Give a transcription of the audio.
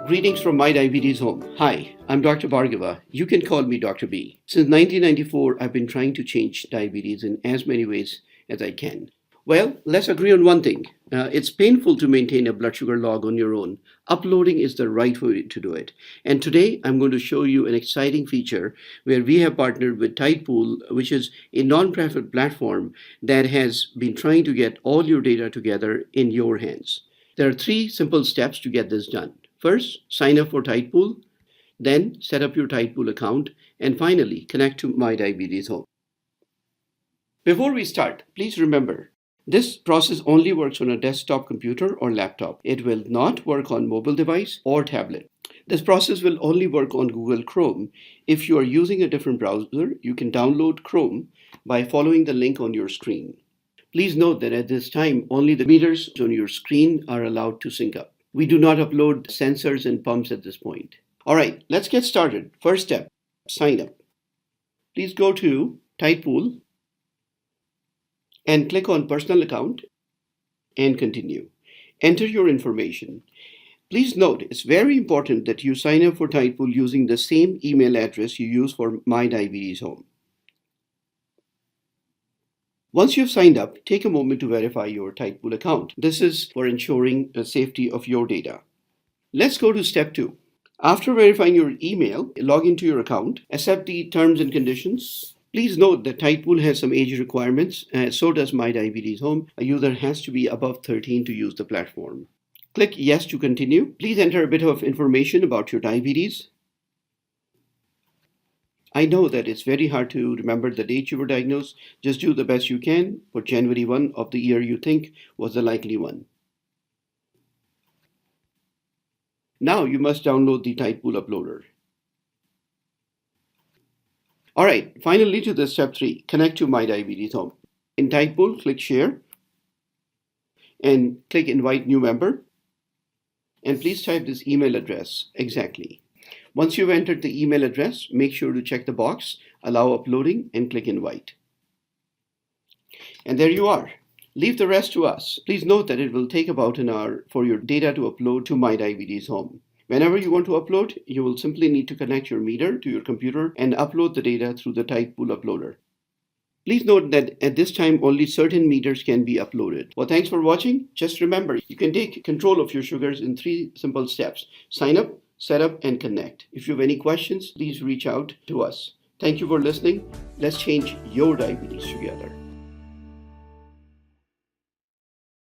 Greetings from My Diabetes Home. Hi, I'm Dr. Bhargava. You can call me Dr. B. Since 1994, I've been trying to change diabetes in as many ways as I can. Well, let's agree on one thing. It's painful to maintain a blood sugar log on your own. Uploading is the right way to do it. And today, I'm going to show you an exciting feature where we have partnered with Tidepool, which is a non-profit platform that has been trying to get all your data together in your hands. There are 3 simple steps to get this done. First, sign up for Tidepool, then set up your Tidepool account, and finally, connect to My Diabetes Home. Before we start, please remember, this process only works on a desktop computer or laptop. It will not work on mobile device or tablet. This process will only work on Google Chrome. If you are using a different browser, you can download Chrome by following the link on your screen. Please note that at this time, only the meters on your screen are allowed to sync up. We do not upload sensors and pumps at this point. All right, let's get started. First step, sign up. Please go to Tidepool and click on Personal Account and continue. Enter your information. Please note, it's very important that you sign up for Tidepool using the same email address you use for My Diabetes Home. Once you've signed up, take a moment to verify your Tidepool account. This is for ensuring the safety of your data. Let's go to step 2. After verifying your email, log into your account, accept the terms and conditions. Please note that Tidepool has some age requirements, so does My Diabetes Home. A user has to be above 13 to use the platform. Click Yes to continue. Please enter a bit of information about your diabetes. I know that it's very hard to remember the date you were diagnosed. Just do the best you can. Put January 1 of the year you think was the likely one. Now you must download the Tidepool uploader. All right, finally to the step 3, connect to My Diabetes Home. In Tidepool, click Share and click Invite New Member. And please type this email address exactly. Once you've entered the email address, make sure to check the box, allow uploading, and click Invite. And there you are. Leave the rest to us. Please note that it will take about an hour for your data to upload to My Diabetes Home. Whenever you want to upload, you will simply need to connect your meter to your computer and upload the data through the Tidepool uploader. Please note that at this time, only certain meters can be uploaded. Well, thanks for watching. Just remember, you can take control of your sugars in 3 simple steps. Sign up, set up, and connect. If you have any questions, please reach out to us. Thank you for listening. Let's change your diabetes together.